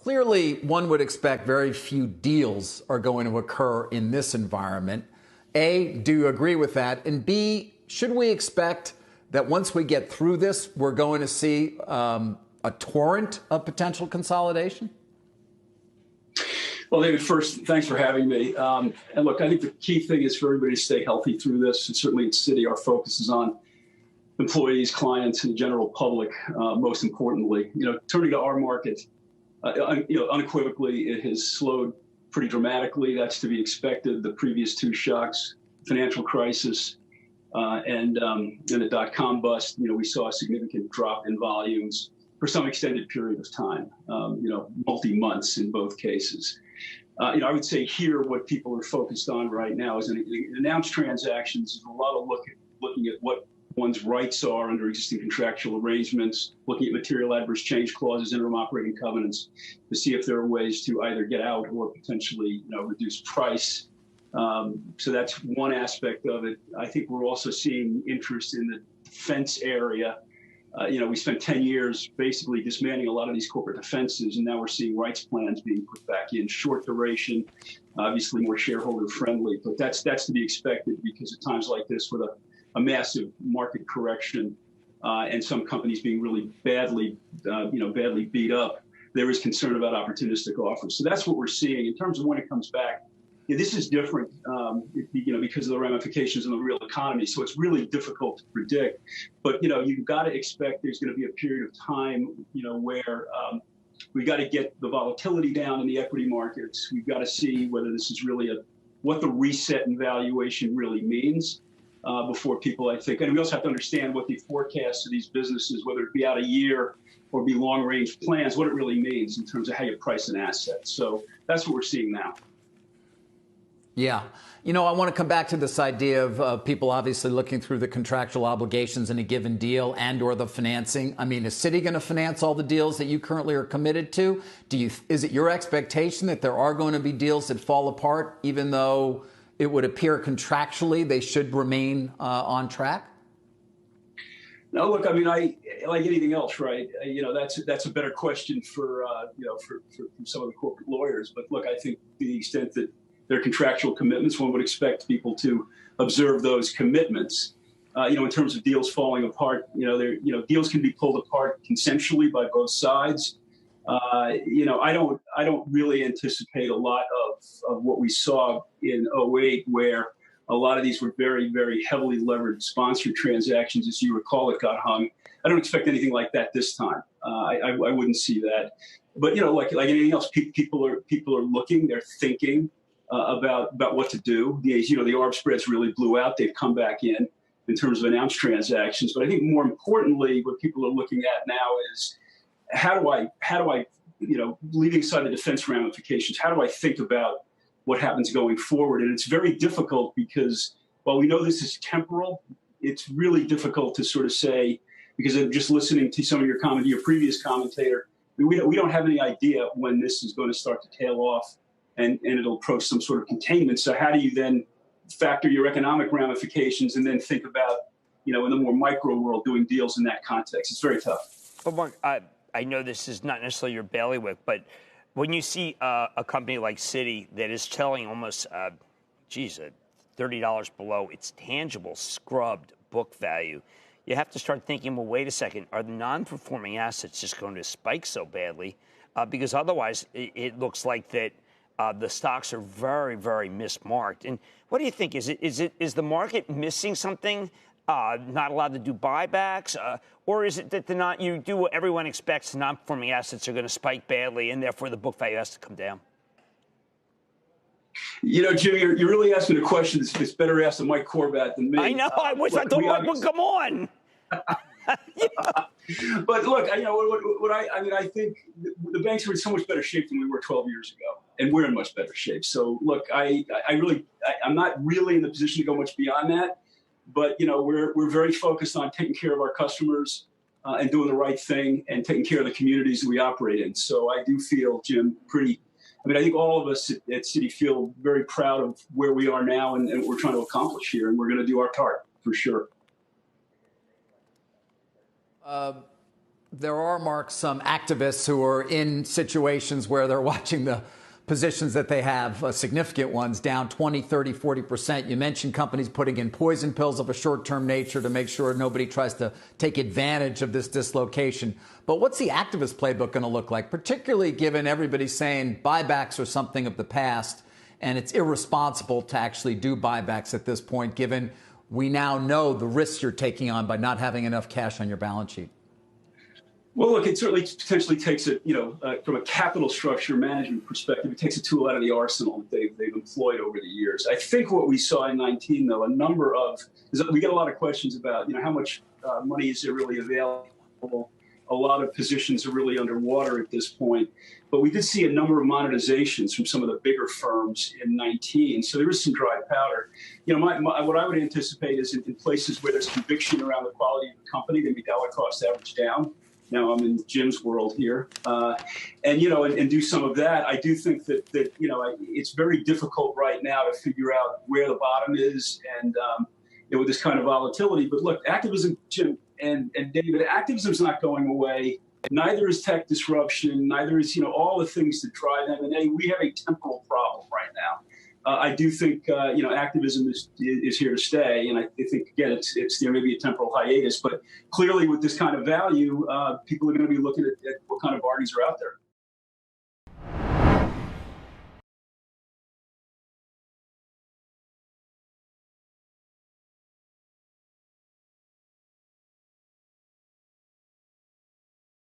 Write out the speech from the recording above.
Clearly, one would expect very few deals are going to occur in this environment. A, do you agree with that? And B, should we expect that once we get through this, we're going to see a torrent of potential consolidation? Well, David, first, thanks for having me. And look, I think the key thing is for everybody to stay healthy through this. And certainly at Citi, our focus is on employees, clients, and the general public, most importantly. Turning to our market, unequivocally, it has slowed pretty dramatically. That's to be expected. The previous two shocks, financial crisis and the dot-com bust, we saw a significant drop in volumes for some extended period of time, multi-months in both cases. I would say here what people are focused on right now is in announced transactions, there's a lot of looking at what one's rights are under existing contractual arrangements, looking at material adverse change clauses, interim operating covenants, to see if there are ways to either get out or potentially reduce price. So that's one aspect of it. I think we're also seeing interest in the defense area. We spent 10 years basically dismantling a lot of these corporate defenses, and now we're seeing rights plans being put back in, short duration, obviously more shareholder friendly, but that's to be expected because at times like this with a massive market correction and some companies being really badly beat up, there is concern about opportunistic offers. So that's what we're seeing. In terms of when it comes back, this is different, because of the ramifications in the real economy. So it's really difficult to predict. But, you've got to expect there's going to be a period of time, where we got to get the volatility down in the equity markets. We've got to see whether this is really what the reset and valuation really means before people, I think. And we also have to understand what the forecasts of these businesses, whether it be out a year or be long-range plans, what it really means in terms of how you price an asset. So that's what we're seeing now. Yeah. I want to come back to this idea of people obviously looking through the contractual obligations in a given deal and or the financing. I mean, is Citi going to finance all the deals that you currently are committed to? Is it your expectation that there are going to be deals that fall apart, even though it would appear contractually they should remain on track? No, look, I mean, I like anything else, right? That's a better question for some of the corporate lawyers. But look, I think to the extent that their contractual commitments, one would expect people to observe those commitments. In terms of deals falling apart, deals can be pulled apart consensually by both sides. I don't really anticipate a lot of what we saw in '08, where a lot of these were very, very heavily levered sponsored transactions. As you recall, it got hung. I don't expect anything like that this time. I wouldn't see that. But like anything else, people are looking, they're thinking about what to do. The ARB spreads really blew out. They've come back in terms of announced transactions. But I think more importantly, what people are looking at now is how do I leaving aside the defense ramifications, how do I think about what happens going forward? And it's very difficult because while we know this is temporal, it's really difficult to sort of say, because I'm just listening to some of your previous commentator, we don't have any idea when this is going to start to tail off and it'll approach some sort of containment. So how do you then factor your economic ramifications and then think about, in the more micro world, doing deals in that context? It's very tough. But Mark, I know this is not necessarily your bailiwick, but when you see a company like Citi that is selling almost, $30 below its tangible scrubbed book value, you have to start thinking, well, wait a second, are the non-performing assets just going to spike so badly? Because otherwise, it looks like that the stocks are very, very mismarked. And what do you think? Is the market missing something? Not allowed to do buybacks, or is it that you do what everyone expects? Non-performing assets are going to spike badly, and therefore the book value has to come down. Jim, you're really asking a question that's better asked to Mike Corbat than me. I know. I wish I thought Mike would come on. But look, I think the banks are in so much better shape than we were 12 years ago, and we're in much better shape. So look, I'm not really in the position to go much beyond that. But, we're very focused on taking care of our customers and doing the right thing and taking care of the communities that we operate in. So I do feel, Jim, I think all of us at Citi feel very proud of where we are now and what we're trying to accomplish here. And we're going to do our part for sure. There are, Mark, some activists who are in situations where they're watching the positions that they have, significant ones, down 20, 30, 40%. You mentioned companies putting in poison pills of a short-term nature to make sure nobody tries to take advantage of this dislocation. But what's the activist playbook going to look like, particularly given everybody's saying buybacks are something of the past, and it's irresponsible to actually do buybacks at this point, given we now know the risks you're taking on by not having enough cash on your balance sheet? Well, look, it certainly potentially takes it, from a capital structure management perspective, it takes a tool out of the arsenal that they've employed over the years. I think what we saw in 19, though, we get a lot of questions about, how much money is there really available. A lot of positions are really underwater at this point. But we did see a number of monetizations from some of the bigger firms in 19. So there is some dry powder. What I would anticipate is in places where there's conviction around the quality of the company, maybe dollar cost average down. Now I'm in Jim's world here, and do some of that. I do think that it's very difficult right now to figure out where the bottom is, and with this kind of volatility. But look, activism, Jim and David, activism's not going away. Neither is tech disruption. Neither is all the things that drive M&A. We have a temporal problem right now. I do think activism is here to stay, and I think again it's there may be a temporal hiatus, but clearly with this kind of value, people are going to be looking at what kind of bargains are out there.